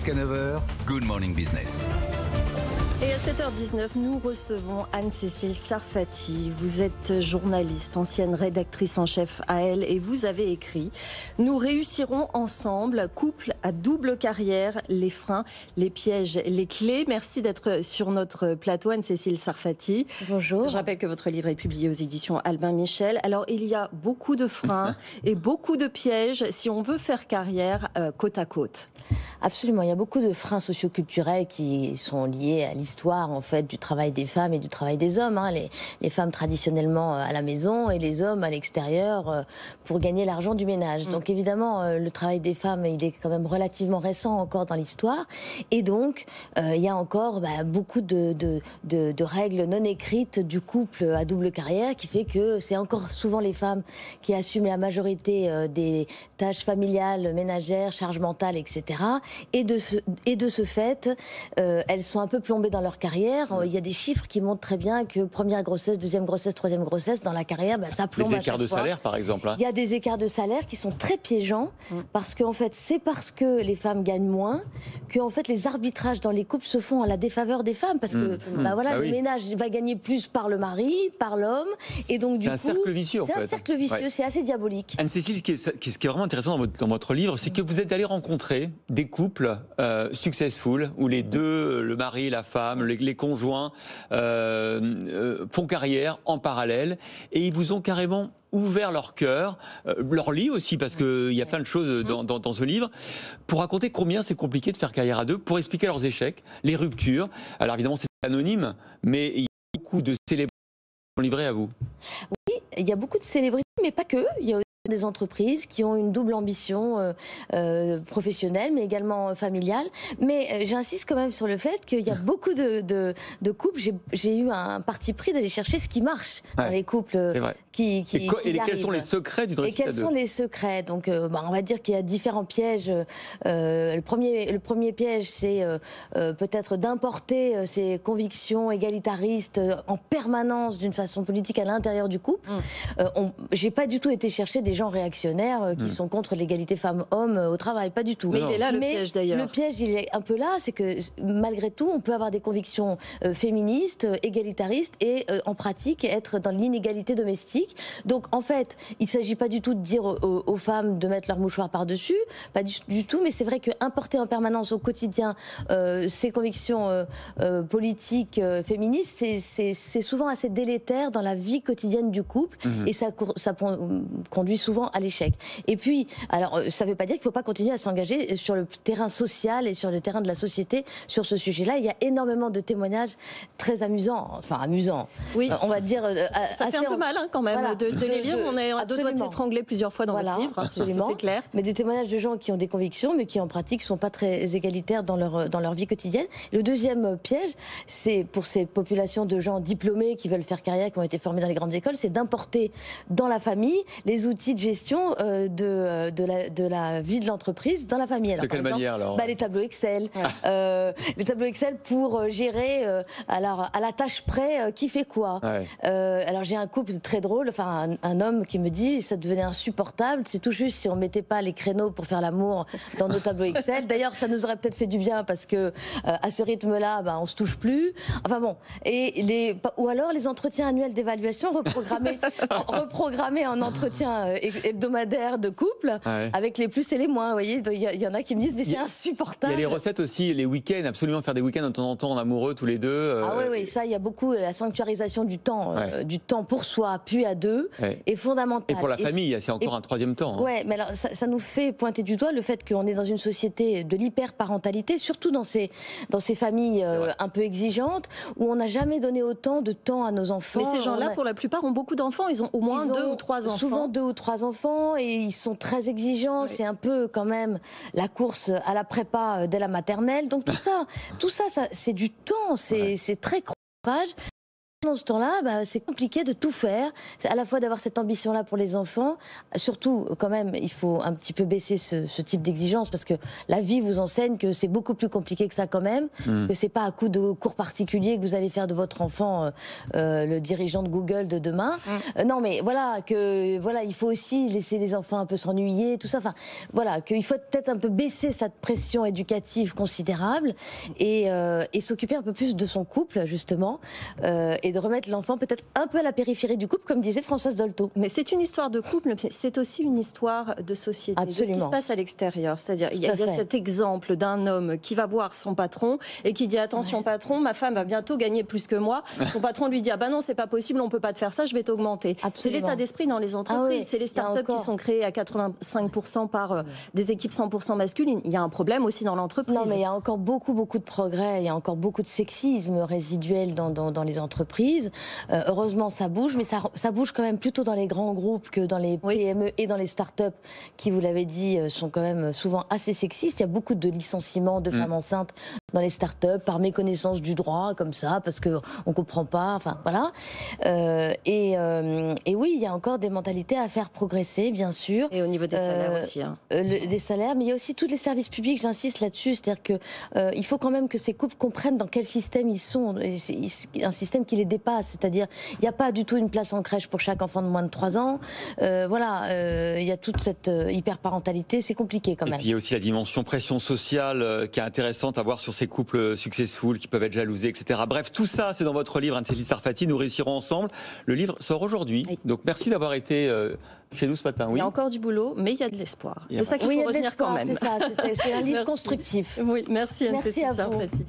Jusqu'à 9 heures, Good Morning Business. Et à 7h19, nous recevons Anne-Cécile Sarfati. Vous êtes journaliste, ancienne rédactrice en chef à Elle, et vous avez écrit « Nous réussirons ensemble, couple à double carrière, les freins, les pièges, les clés ». Merci d'être sur notre plateau, Anne-Cécile Sarfati. Bonjour. Je rappelle que votre livre est publié aux éditions Albin Michel. Alors, il y a beaucoup de freins et beaucoup de pièges si on veut faire carrière côte à côte. Absolument, il y a beaucoup de freins socioculturels qui sont liés à l'histoire en fait du travail des femmes et du travail des hommes. Les femmes traditionnellement à la maison et les hommes à l'extérieur pour gagner l'argent du ménage. Donc évidemment, le travail des femmes, il est quand même relativement récent encore dans l'histoire. Et donc, il y a encore beaucoup de règles non écrites du couple à double carrière qui fait que c'est encore souvent les femmes qui assument la majorité des tâches familiales, ménagères, charges mentales, etc. Et de ce fait, elles sont un peu plombées dans leur carrière. Il y a des chiffres qui montrent très bien que première grossesse, deuxième grossesse, troisième grossesse, dans la carrière, ça plombe. Les écarts de salaire, par exemple. Il y a des écarts de salaire qui sont très piégeants, parce qu'en fait, c'est parce que les femmes gagnent moins que en fait, les arbitrages dans les couples se font à la défaveur des femmes, parce que le ménage va gagner plus par le mari, par l'homme, et donc du coup, c'est un cercle vicieux. C'est un cercle vicieux, c'est assez diabolique. Anne-Cécile, ce qui est vraiment intéressant dans votre livre, c'est que vous êtes allée rencontrer des couples successful, où les deux, le mari, la femme, les conjoints font carrière en parallèle, et ils vous ont carrément ouvert leur cœur, leur lit aussi, parce qu'il y a plein de choses dans ce livre, pour raconter combien c'est compliqué de faire carrière à deux, pour expliquer leurs échecs, les ruptures. Alors évidemment, c'est anonyme, mais il y a beaucoup de célébrités qui sont livrées à vous. Oui, il y a beaucoup de célébrités, mais pas que. Il y a des entreprises qui ont une double ambition professionnelle, mais également familiale. Mais j'insiste quand même sur le fait qu'il y a beaucoup de couples. J'ai eu un parti pris d'aller chercher ce qui marche dans les couples qui quels sont les secrets du réussite à deux ? Et quels sont les secrets ? Donc, on va dire qu'il y a différents pièges. Le premier piège, c'est peut-être d'importer ces convictions égalitaristes en permanence d'une façon politique à l'intérieur du couple. J'ai pas du tout été chercher des gens réactionnaires qui sont contre l'égalité femmes-hommes au travail, pas du tout. Mais il est là le piège d'ailleurs. Le piège, il est un peu là, c'est que malgré tout, on peut avoir des convictions féministes, égalitaristes et en pratique être dans l'inégalité domestique. Donc en fait, il ne s'agit pas du tout de dire aux femmes de mettre leur mouchoir par-dessus, pas du tout, mais c'est vrai qu'importer en permanence au quotidien ces convictions politiques féministes, c'est souvent assez délétère dans la vie quotidienne du couple et ça conduit souvent à l'échec. Et puis, alors, ça ne veut pas dire qu'il ne faut pas continuer à s'engager sur le terrain social et sur le terrain de la société sur ce sujet-là. Il y a énormément de témoignéages très amusants, enfin amusants, oui. On va dire... ça fait un peu mal quand même de les lire, on est à deux doigts de s'étrangler plusieurs fois dans votre livre, c'est clair. Mais des témoignages de gens qui ont des convictions, mais qui en pratique ne sont pas très égalitaires dans leur vie quotidienne. Le deuxième piège, c'est pour ces populations de gens diplômés qui veulent faire carrière, qui ont été formés dans les grandes écoles, c'est d'importer dans la famille les outils de gestion de la vie de l'entreprise dans la famille. Alors, de quelle manière alors les tableaux Excel, les tableaux Excel pour gérer à la tâche près qui fait quoi. Alors j'ai un couple très drôle, enfin un homme qui me dit ça devenait insupportable, c'est tout juste si on mettait pas les créneaux pour faire l'amour dans nos tableaux Excel. D'ailleurs ça nous aurait peut-être fait du bien parce que à ce rythme-là, on se touche plus. Enfin bon, ou alors les entretiens annuels d'évaluation reprogrammés en entretien hebdomadaire de couple avec les plus et les moins. Vous voyez, il y en a qui me disent mais c'est insupportable. Il y a les recettes aussi, les week-ends, absolument faire des week-ends de temps en temps en amoureux tous les deux. Ah oui, ça il y a beaucoup, la sanctuarisation du temps pour soi puis à deux est fondamentale. Et pour la famille, c'est encore un troisième temps. Ouais, mais alors ça nous fait pointer du doigt le fait qu'on est dans une société de l'hyperparentalité, surtout dans ces familles un peu exigeantes où on n'a jamais donné autant de temps à nos enfants. Mais ces gens-là, pour la plupart, ont beaucoup d'enfants. Ils ont au moins 2 ou 3 enfants. Souvent 2 ou 3 enfants et ils sont très exigeants. C'est un peu quand même la course à la prépa dès la maternelle. Donc tout ça c'est du temps, c'est très chronophage. Dans ce temps-là, c'est compliqué de tout faire. C'est à la fois d'avoir cette ambition-là pour les enfants. Surtout, quand même, il faut un petit peu baisser ce type d'exigence parce que la vie vous enseigne que c'est beaucoup plus compliqué que ça quand même. Que c'est pas à coup de cours particuliers que vous allez faire de votre enfant le dirigeant de Google de demain. Non, mais voilà, il faut aussi laisser les enfants un peu s'ennuyer, tout ça. Enfin, voilà, qu'il faut peut-être un peu baisser cette pression éducative considérable et s'occuper un peu plus de son couple, justement, et de remettre l'enfant peut-être un peu à la périphérie du couple, comme disait Françoise Dolto. Mais c'est une histoire de couple, c'est aussi une histoire de société, Absolument. de ce qui se passe à l'extérieur. C'est-à-dire, il y a cet exemple d'un homme qui va voir son patron et qui dit attention patron, ma femme va bientôt gagner plus que moi. Son patron lui dit ah ben non, c'est pas possible, on peut pas te faire ça, je vais t'augmenter. C'est l'état d'esprit dans les entreprises, c'est les startups qui sont créées à 85% par des équipes 100% masculines. Il y a un problème aussi dans l'entreprise. Non, mais il y a encore beaucoup de progrès, il y a encore beaucoup de sexisme résiduel dans les entreprises. Heureusement, ça bouge, mais ça bouge quand même plutôt dans les grands groupes que dans les PME et dans les startups qui, vous l'avez dit, sont quand même souvent assez sexistes. Il y a beaucoup de licenciements de femmes enceintes dans les startups par méconnaissance du droit, comme ça, parce qu'on comprend pas, enfin voilà. Et oui, il y a encore des mentalités à faire progresser, bien sûr. Et au niveau des salaires aussi. Des salaires, mais il y a aussi tous les services publics, j'insiste là-dessus, c'est-à-dire que il faut quand même que ces couples comprennent dans quel système ils sont, un système qui les dépasse, c'est-à-dire il n'y a pas du tout une place en crèche pour chaque enfant de moins de 3 ans, il y a toute cette hyperparentalité, c'est compliqué quand même. Et puis il y a aussi la dimension pression sociale qui est intéressante à voir sur ces couples successful qui peuvent être jalousés, etc. Bref, tout ça c'est dans votre livre, Anne-Cécile Sarfati, Nous réussirons ensemble. Le livre sort aujourd'hui, donc merci d'avoir été chez nous ce matin. Il y a encore du boulot, mais il y a de l'espoir. C'est ça qu'il faut retenir quand même. C'est ça, c'est un livre constructif. Oui, merci Anne-Cécile Sarfati.